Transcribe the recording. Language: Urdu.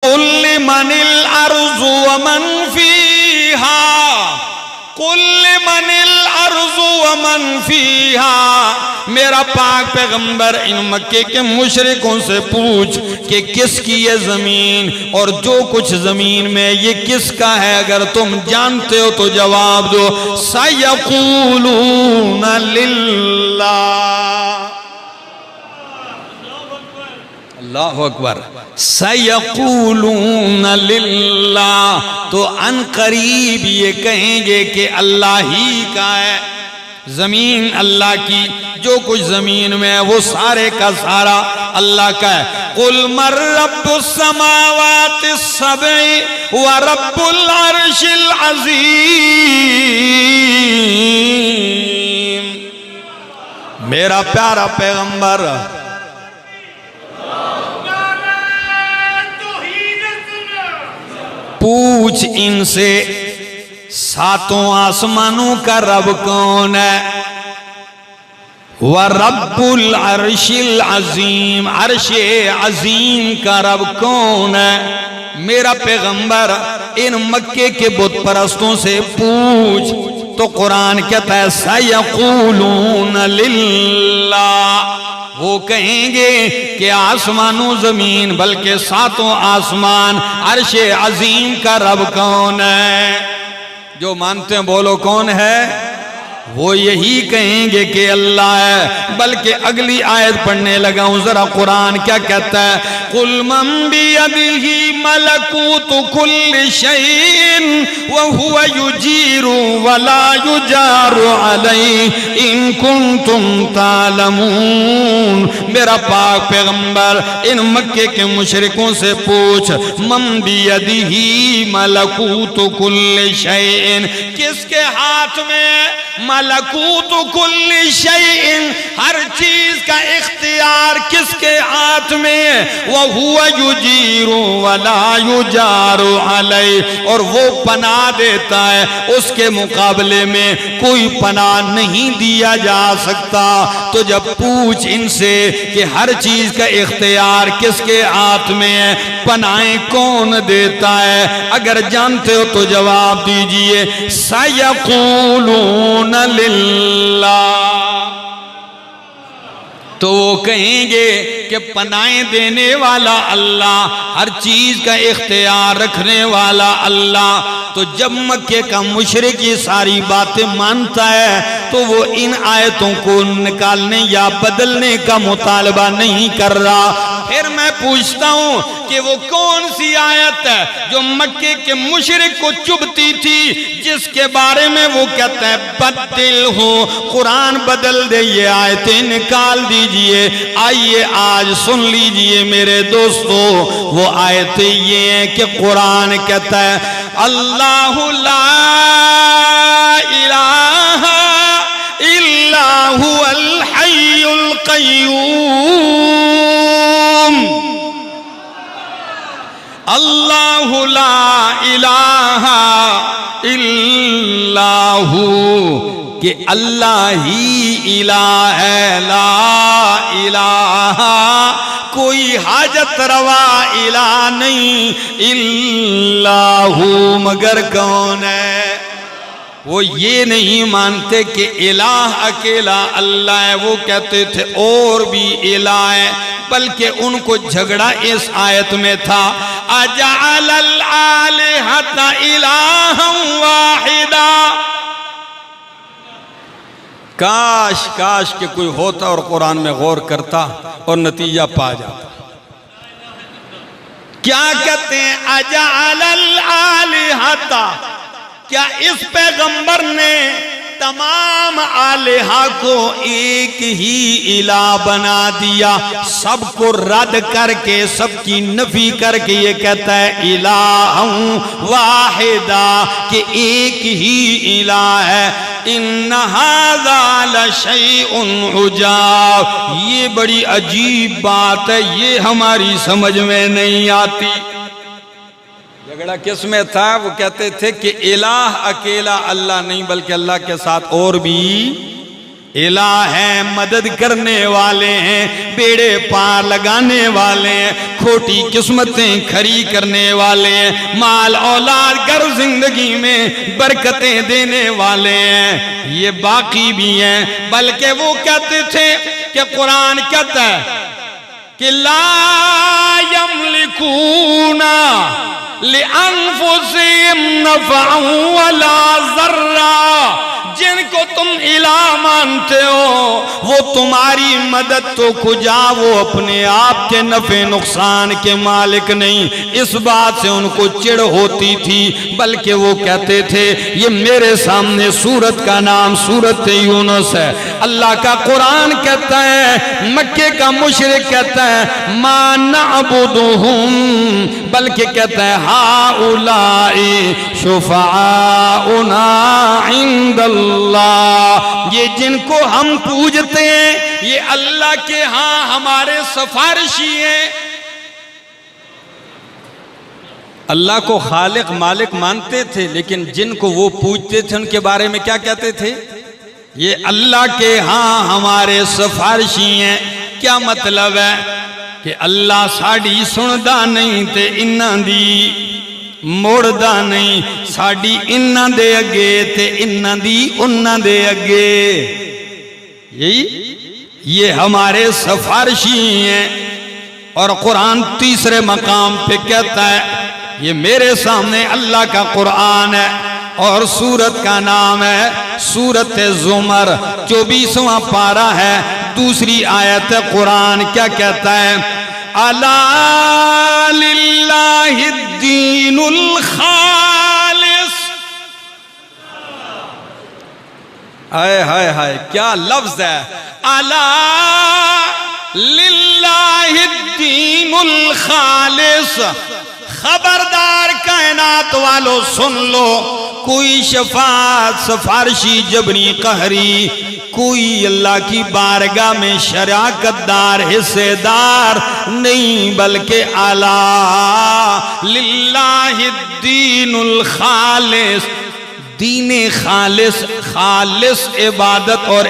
قل لمن الارض ومن فیہا قل لمن الارض ومن فیہا، میرا پاک پیغمبر ان مکے کے مشرکوں سے پوچھ کہ کس کی یہ زمین اور جو کچھ زمین میں یہ کس کا ہے، اگر تم جانتے ہو تو جواب دو۔ سَيَقُولُونَ لِلَّهِ، اللہ اکبر، سَيَقُولُونَ لِلَّهِ، تو ان قریب یہ کہیں گے کہ اللہ ہی کا ہے، زمین اللہ کی، جو کچھ زمین میں ہے وہ سارے کا سارا اللہ کا ہے۔ قُلْ مَنْ رَبُّ السَّمَاوَاتِ السَّبْعِ وَرَبُّ الْعَرْشِ الْعَظِيمِ، میرا پیارا پیغمبر پوچھ ان سے ساتوں آسمانوں کا رب کون ہے، وَرَبُّ الْعَرْشِ الْعَظِيمِ، عرش عظیم کا رب کون ہے۔ میرا پیغمبر ان مکے کے بت پرستوں سے پوچھ، تو قرآن کہتا ہے سَيَقُولُونَ لِلَّهِ، وہ کہیں گے کہ آسمانوں زمین بلکہ ساتوں آسمان عرش عظیم کا رب کون ہے؟ جو مانتے ہیں بولو کون ہے؟ وہ یہی کہیں گے کہ اللہ ہے۔ بلکہ اگلی آیت پڑھنے لگا ہوں، ذرا قرآن کیا کہتا ہے؟ قُلْ مَنْ بِيَدِهِ مَلَكُوتُ كُلِّ شَيْءٍ وَهُوَ يُجِيرُ وَلَا يُجَارُ عَلَيْهِ إِن كُنتُمْ تَعْلَمُونَ، میرا پاک پیغمبر ان مکے کے مشرکوں سے پوچھ، مَنْ بِيَدِهِ مَلَكُوتُ كُلِّ شَيْءٍ، کس کے ہاتھ میں ملکوت کل شیء، ہر چیز کا اختیار کس کے ہاتھ میں ہے؟ وَهُوَ يُجِيرُ وَلَا يُجَارُ عَلَيْهِ، اور وہ پناہ دیتا ہے، اس کے مقابلے میں کوئی پناہ نہیں دیا جا سکتا۔ تو جب پوچھ ان سے کہ ہر چیز کا اختیار کس کے ہاتھ میں ہے، پناہیں کون دیتا ہے، اگر جانتے ہو تو جواب دیجئے۔ سَيَقُولُونَ لِلَّهِ، تو وہ کہیں گے کہ پناہیں دینے والا اللہ، ہر چیز کا اختیار رکھنے والا اللہ۔ تو جب مکے کا مشرک یہ ساری باتیں مانتا ہے تو وہ ان آیتوں کو نکالنے یا بدلنے کا مطالبہ نہیں کر رہا۔ پھر میں پوچھتا ہوں کہ وہ کون سی آیت ہے جو مکے کے مشرک کو چبھتی تھی، جس کے بارے میں وہ کہتا ہے بدل ہو، قرآن بدل دے، یہ آیتیں نکال دیجئے۔ آئیے آج سن لیجئے میرے دوستو، وہ آیتیں یہ ہیں کہ قرآن کہتا ہے اللہ لا الہ الا هو الحی القیوم، اللہ لا الہ الا ہو، کہ اللہ ہی الہ ہے، لا الہ کوئی حاجت روا الہ نہیں، الا ہو مگر کون ہے؟ وہ یہ نہیں مانتے کہ الہ اکیلا اللہ ہے، وہ کہتے تھے اور بھی الہ ہے، بلکہ ان کو جھگڑا اس آیت میں تھا اجعل الآلہۃ الہا واحدا، کاش کاش کہ کوئی ہوتا اور قرآن میں غور کرتا اور نتیجہ پا جاتا۔ کیا کہتے ہیں اجعل الآلہۃ، کیا اس پیغمبر نے تمام آلہہ کو ایک ہی الہ بنا دیا؟ سب کو رد کر کے، سب کی نفی کر کے یہ کہتا ہے الہ واحدہ، کہ ایک ہی الہ ہے۔ ان ھذا لشیء عجاب، یہ بڑی عجیب بات ہے، یہ ہماری سمجھ میں نہیں آتی۔ جھگڑا کس میں تھا؟ وہ کہتے تھے کہ الہ اکیلا اللہ نہیں، بلکہ اللہ کے ساتھ اور بھی الہ ہیں، مدد کرنے والے ہیں، بیڑے پار لگانے والے ہیں، کھوٹی قسمتیں کھری کرنے والے ہیں، مال اولاد گھر زندگی میں برکتیں دینے والے ہیں، یہ باقی بھی ہیں۔ بلکہ وہ کہتے تھے کہ قرآن کہتا ہے کہ لا یملکون لِأَنفُسِهِمْ نَفْعًا وَلَا ضَرًّا، جن کو تم الہ مانتے ہو وہ تمہاری مدد تو کجا، وہ اپنے آپ کے نفع نقصان کے مالک نہیں۔ اس بات سے ان کو چڑ ہوتی تھی، بلکہ وہ کہتے تھے، یہ میرے سامنے سورت کا نام سورت یونس ہے، اللہ کا قرآن کہتا ہے، مکے کا مشرک کہتا ہے ما نعبدہم، بلکہ کہتا ہے ہؤلاء شفعاؤنا عند اللہ، یہ جن کو ہم پوجتے ہیں یہ اللہ کے ہاں ہمارے سفارشی ہیں۔ اللہ کو خالق مالک مانتے تھے، لیکن جن کو وہ پوجتے تھے ان کے بارے میں کیا کہتے تھے؟ یہ اللہ کے ہاں ہمارے سفارشی ہیں۔ کیا مطلب ہے؟ کہ اللہ ساڑی سندا نہیں تے انہاں دی موڑدا نہیں، ساڑی انہاں دے اگے تے انہاں دی انہاں دے اگے، یہی یہ ہمارے سفارشی ہیں۔ اور قرآن تیسرے مقام پہ کہتا ہے، یہ میرے سامنے اللہ کا قرآن ہے اور سورت کا نام ہے سورت زمر، 24واں پارہ ہے، دوسری آیت قرآن کیا کہتا ہے؟ الا للہ الدین الخالص، ہائے ہائے ہائے کیا لفظ ہے، الا للہ الدین الخالص، خبردار کائنات والو سن لو، کوئی شفاعت سفارشی جبری قہری، کوئی اللہ کی بارگاہ میں شراکت دار حصے دار نہیں، بلکہ الا للہ الدین الخالص، دین خالص، خالص عبادت اور